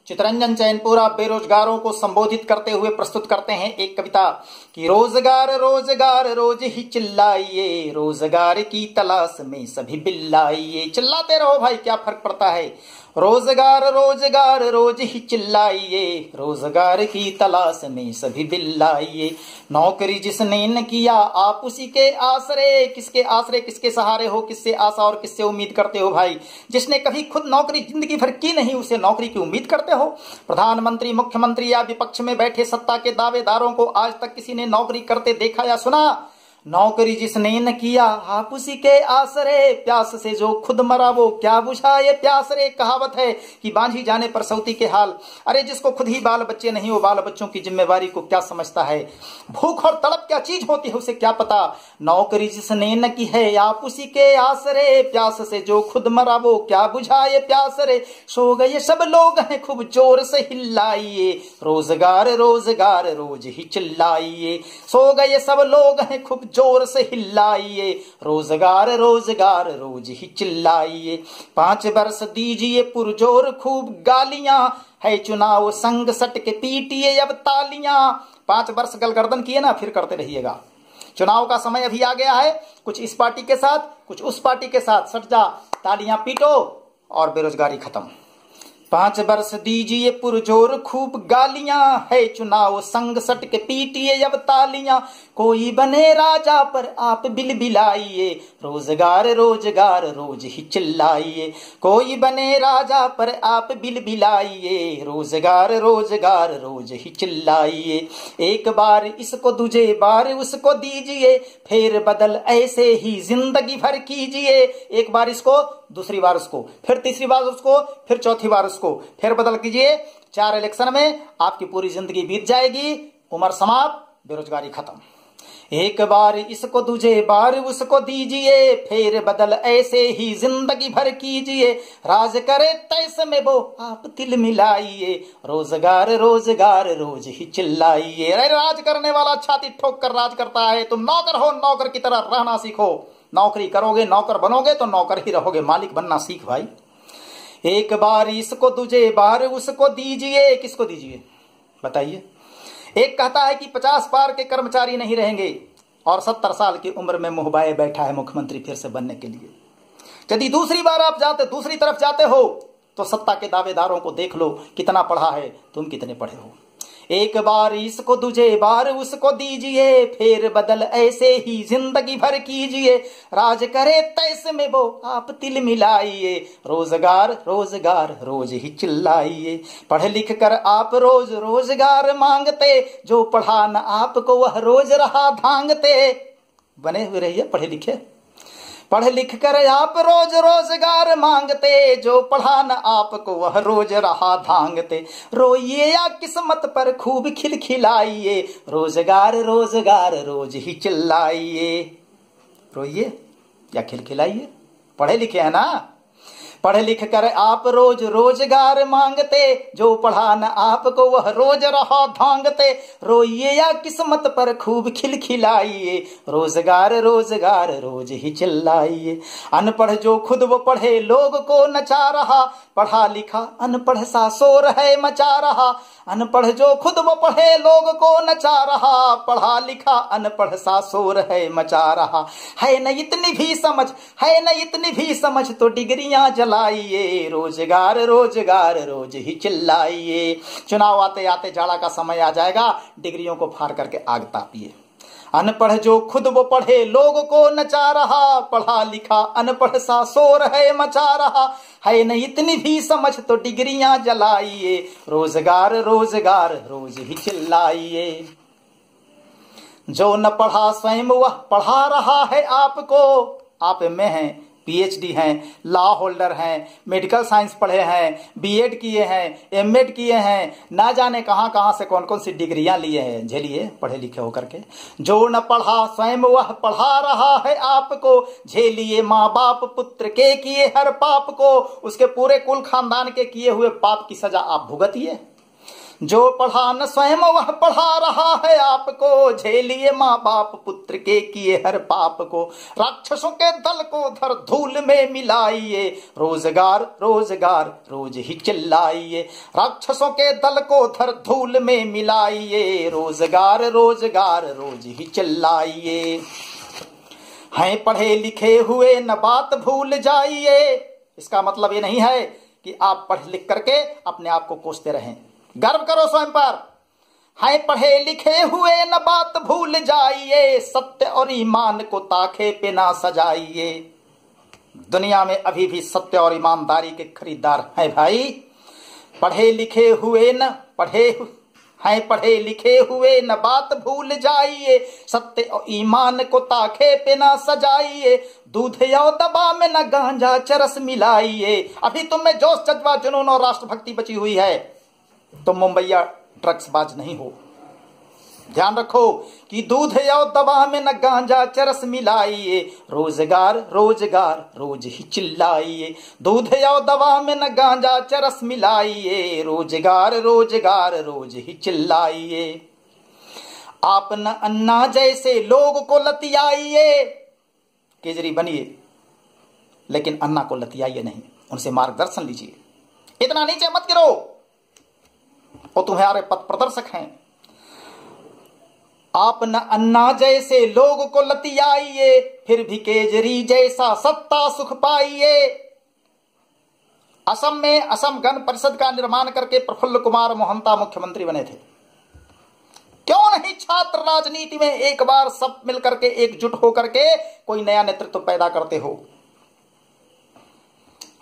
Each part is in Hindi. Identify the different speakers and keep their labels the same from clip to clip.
Speaker 1: चितरंजन चैनपुरा बेरोजगारों को संबोधित करते हुए प्रस्तुत करते हैं एक कविता कि रोजगार रोजगार रोज ही चिल्लाइए, रोजगार की तलाश में सभी बिल्लाइए। चिल्लाते रहो भाई, क्या फर्क पड़ता है। रोजगार रोजगार रोज ही चिल्लाइए, रोजगार की तलाश में सभी बिल्लाइए। नौकरी जिसने न किया आप उसी के आसरे, किसके आसरे किसके सहारे हो, किससे आशा और किससे उम्मीद करते हो भाई। जिसने कभी खुद नौकरी जिंदगी भर की नहीं उसे नौकरी की उम्मीद करते हो। प्रधानमंत्री, मुख्यमंत्री या विपक्ष में बैठे सत्ता के दावेदारों को आज तक किसी ने नौकरी करते देखा या सुना? नौकरी जिसने न किया आप उसी के आसरे, प्यास से जो खुद मरा वो क्या बुझाए प्यास रे। कहावत है कि बांझी जाने पर सौती के हाल। अरे जिसको खुद ही बाल बच्चे नहीं हो बाल बच्चों की जिम्मेवारी को क्या समझता है। भूख और तड़प क्या चीज होती है उसे क्या पता। नौकरी जिसने न की है आप उसी के आसरे, प्यास से जो खुद मरा वो क्या बुझाए प्यास रे। सो गए सब लोग हैं खूब जोर से हिलाइए, रोजगार रोजगार रोज ही चिल्लाइए। सो गए सब लोग हैं खूब जोर से हिलाइए, रोजगार रोजगार रोज ही चिल्लाइए। 5 वर्ष दीजिए पुरजोर खूब गालियां, है चुनाव संग सट के पीटिए अब तालियां। 5 वर्ष गलगर्दन किए ना, फिर करते रहिएगा। चुनाव का समय अभी आ गया है, कुछ इस पार्टी के साथ कुछ उस पार्टी के साथ सट जा, तालियां पीटो और बेरोजगारी खत्म। 5 वर्ष दीजिए पुरजोर खूब गालियां, है चुनाव संग सट के पीटिए अब तालियां। कोई बने राजा पर आप बिलबिलाइए, रोजगार रोजगार रोज ही चिल्लाइए। कोई बने राजा पर आप बिलबिलाइए, रोजगार रोजगार रोज ही चिल्लाइए। एक बार इसको दूजे बार उसको दीजिए, फेर बदल ऐसे ही जिंदगी भर कीजिए। एक बार इसको, दूसरी बार उसको, फिर तीसरी बार उसको, फिर चौथी बार उसको, फिर बदल कीजिए। 4 इलेक्शन में आपकी पूरी जिंदगी बीत जाएगी, उम्र समाप्त, बेरोजगारी खत्म। एक बार इसको दूजे बार उसको दीजिए, फेर बदल ऐसे ही जिंदगी भर कीजिए। राज करे तैस में वो आप तिल मिलाइए, रोजगार रोजगार रोज ही चिल्लाइए। अरे राज करने वाला छाती ठोक कर राज करता है, तुम नौकर हो, नौकर की तरह रहना सीखो। नौकरी करोगे, नौकर बनोगे तो नौकर ही रहोगे, मालिक बनना सीख भाई। एक बार इसको दूजे बार उसको दीजिए। किसको दीजिए बताइए। एक कहता है कि 50 पार के कर्मचारी नहीं रहेंगे और 70 साल की उम्र में मुहबाए बैठा है मुख्यमंत्री फिर से बनने के लिए। यदि दूसरी बार आप दूसरी तरफ जाते हो तो सत्ता के दावेदारों को देख लो कितना पढ़ा है, तुम कितने पढ़े हो। एक बार इसको दूजे बार उसको दीजिए, फेर बदल ऐसे ही जिंदगी भर कीजिए। राज करे तैस में वो आप तिल मिलाइए, रोजगार रोजगार रोज ही चिल्लाइए। पढ़ लिख कर आप रोज रोजगार मांगते, जो पढ़ा न आपको वह रोज रहा धांगते। बने हुए रहिए पढ़े लिखे। पढ़ लिख कर आप रोज रोजगार मांगते, जो पढ़ा न आपको वह रोज रहा धांगते। रोइए या किस्मत पर खूब खिलखिलाइए, रोजगार रोजगार रोज ही चिल्लाइए। रोइए या खिलखिलाइए, पढ़े लिखे है ना। पढ़ लिख कर आप रोज रोजगार मांगते, जो पढ़ा न आपको वह रोज रहा धांगते। रोइए या किस्मत पर खूब खिलखिलाइए, रोजगार रोजगार रोज ही चिल्लाइए। अनपढ़ जो खुद वो पढ़े लोग को नचा रहा, पढ़ा लिखा अनपढ़ सा शोर है मचा रहा। अनपढ़ जो खुद वो पढ़े लोग को नचा रहा, पढ़ा लिखा अनपढ़ सा शोर है मचा रहा। है न इतनी भी समझ, है न इतनी भी समझ तो डिग्रियां जलाइए, रोजगार रोजगार रोज ही चिल्लाइए। चुनाव आते आते जाड़ा का समय आ जाएगा, डिग्रियों को फाड़ करके आग तापिए। अनपढ़ जो खुद वो पढ़े लोग को नचा रहा, पढ़ा लिखा अनपढ़ सा शोर है मचा रहा। है न इतनी भी समझ तो डिग्रियां जलाइए, रोजगार रोजगार रोज ही चिल्लाइए। जो न पढ़ा स्वयं वह पढ़ा रहा है आपको। आप में हैं, पीएचडी हैं, लॉ होल्डर हैं, मेडिकल साइंस पढ़े हैं, बीएड किए हैं, एमएड किए हैं, ना जाने कहां कहां से कौन कौन सी डिग्रियां लिए हैं। झेलिए पढ़े लिखे होकर के। जो न पढ़ा स्वयं वह पढ़ा रहा है आपको, झेलिए माँ बाप पुत्र के किए हर पाप को। उसके पूरे कुल खानदान के किए हुए पाप की सजा आप भुगतिए। जो पढ़ा न स्वयं वह पढ़ा रहा है आपको, झेलिए माँ बाप पुत्र के किए हर पाप को। राक्षसों के दल को धर धूल में मिलाइए, रोजगार रोजगार रोज ही चिल्लाइए। राक्षसों के दल को धर धूल में मिलाइए, रोजगार रोजगार रोज ही चिल्लाइए। हैं पढ़े लिखे हुए न बात भूल जाइए। इसका मतलब ये नहीं है कि आप पढ़ लिख करके अपने आप को कोसते रहें, गर्व करो स्वयं पर। हैं पढ़े लिखे हुए न बात भूल जाइए, सत्य और ईमान को ताखे पे ना सजाइए। दुनिया में अभी भी सत्य और ईमानदारी के खरीदार हैं भाई। पढ़े लिखे हुए न पढ़े लिखे हुए न बात भूल जाइए, सत्य और ईमान को ताखे पे ना सजाइए। दूध या दबा में न गांजा चरस मिलाइए। अभी तुम में जोश जज्बा जुनून और राष्ट्रभक्ति बची हुई है, तुम मुंबईया ड्रग्स बाज नहीं हो। ध्यान रखो कि दूध या दवा में न गांजा चरस मिलाइए, रोजगार रोजगार रोज ही चिल्लाइए। दूध या दवा में न गांजा चरस मिलाइए, रोजगार रोजगार रोज ही चिल्लाइए। आप न अन्ना जैसे लोग को लतियाइए। केजरी बनिए लेकिन अन्ना को लतियाइए नहीं, उनसे मार्गदर्शन लीजिए। इतना नीचे मत गिरो, वो तुम्हारे पथ प्रदर्शक हैं। आप न अन्ना जैसे लोग को लतियाइए, फिर भी केजरी जैसा सत्ता सुख पाइए। असम में असम गण परिषद का निर्माण करके प्रफुल्ल कुमार मोहंता मुख्यमंत्री बने थे। क्यों नहीं छात्र राजनीति में एक बार सब मिलकर के एकजुट होकर के कोई नया नेतृत्व पैदा करते हो।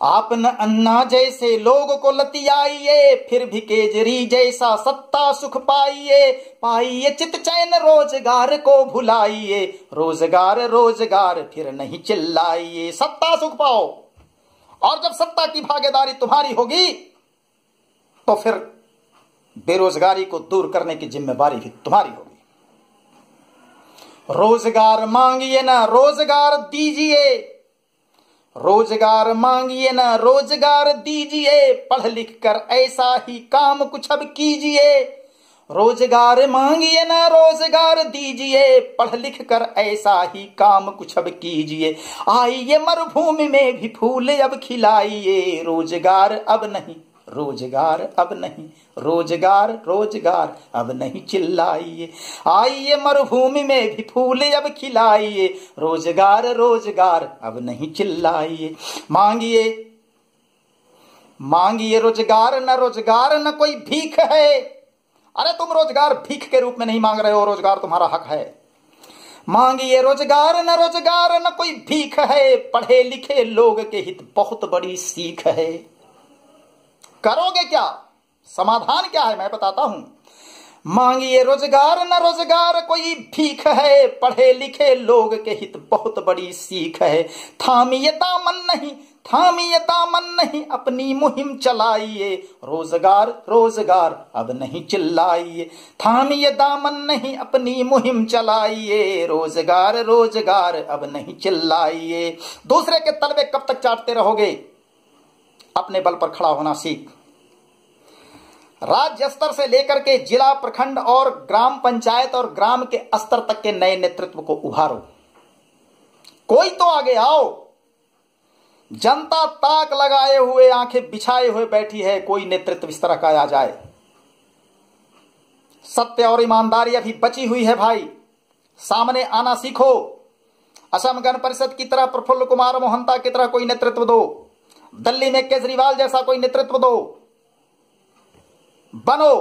Speaker 1: आप न अन्ना जैसे लोग को लतियाइए, फिर भी केजरी जैसा सत्ता सुख पाइए। पाइए चित चैन रोजगार को भुलाइए, रोजगार रोजगार फिर नहीं चिल्लाइए। सत्ता सुख पाओ, और जब सत्ता की भागीदारी तुम्हारी होगी तो फिर बेरोजगारी को दूर करने की जिम्मेदारी भी तुम्हारी होगी। रोजगार मांगिए ना रोजगार दीजिए, रोजगार मांगिए ना रोजगार दीजिए। पढ़ लिख कर ऐसा ही काम कुछ अब कीजिए। रोजगार मांगिए ना रोजगार दीजिए, पढ़ लिख कर ऐसा ही काम कुछ अब कीजिए। आइए मरुभूमि में भी फूल अब खिलाइए, रोजगार अब नहीं रोजगार अब नहीं, रोजगार रोजगार अब नहीं चिल्लाइए। आइए मरुभूमि में भी फूल अब खिलाइए, रोजगार रोजगार अब नहीं चिल्लाइए। मांगिए मांगिए रोजगार न कोई भीख है। अरे तुम रोजगार भीख के रूप में नहीं मांग रहे हो, रोजगार तुम्हारा हक है। मांगिए रोजगार न कोई भीख है, पढ़े लिखे लोग के हित बहुत बड़ी सीख है। करोगे क्या? समाधान क्या है मैं बताता हूं। मांगिए रोजगार न रोजगार कोई भीख है, पढ़े लिखे लोग के हित बहुत बड़ी सीख है। थामिए दामन नहीं अपनी मुहिम चलाइए, रोजगार रोजगार अब नहीं चिल्लाइए। थामिए दामन नहीं अपनी मुहिम चलाइए, रोजगार रोजगार अब नहीं चिल्लाइए। दूसरे के तलवे कब तक चाटते रहोगे? अपने बल पर खड़ा होना सीख। राज्य स्तर से लेकर के जिला, प्रखंड और ग्राम पंचायत और ग्राम के स्तर तक के नए नेतृत्व को उभारो। कोई तो आगे आओ। जनता ताक लगाए हुए, आंखें बिछाए हुए बैठी है, कोई नेतृत्व इस तरह का आ जाए। सत्य और ईमानदारी अभी बची हुई है भाई, सामने आना सीखो। असम गण परिषद की तरह, प्रफुल्ल कुमार मोहंता की तरह कोई नेतृत्व दो। दिल्ली में केजरीवाल जैसा कोई नेतृत्व दो, बनो।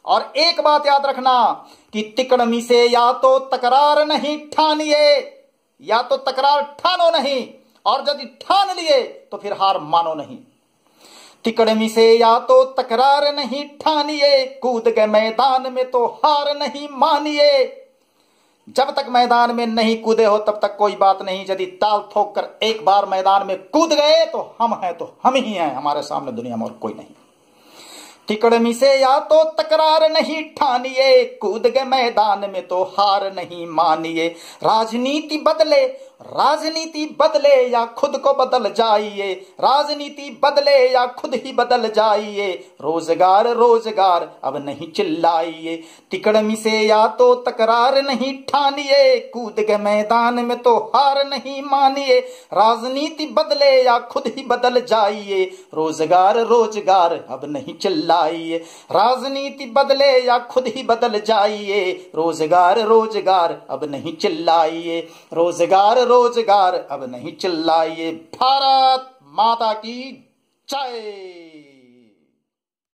Speaker 1: और एक बात याद रखना कि तिकड़मी से या तो तकरार नहीं ठानिए, या तो तकरार ठानो नहीं, और यदि ठान लिए तो फिर हार मानो नहीं। तिकड़मी से या तो तकरार नहीं ठानिए, कूद गए मैदान में तो हार नहीं मानिए। जब तक मैदान में नहीं कूदे हो तब तक कोई बात नहीं, यदि ताल ठोक कर एक बार मैदान में कूद गए तो हम हैं तो हम ही हैं, हमारे सामने दुनिया में और कोई नहीं। तिकड़मी से या तो तकरार नहीं ठानिए, कूद गए मैदान में तो हार नहीं मानिए। राजनीति बदले या खुद को बदल जाइए, राजनीति बदले या खुद ही बदल जाइए। रोजगार रोजगार अब नहीं चिल्लाइए। तिकड़मी से या तो तकरार नहीं ठानिए, कूद गए मैदान में तो हार नहीं मानिए। राजनीति बदले या खुद ही बदल जाइए। रोजगार रोजगार अब नहीं चिल्लाइए। राजनीति बदले या खुद ही बदल जाइए। रोजगार रोजगार अब नहीं चिल्लाइए। रोजगार रोजगार अब नहीं चिल्लाइए। भारत माता की जय।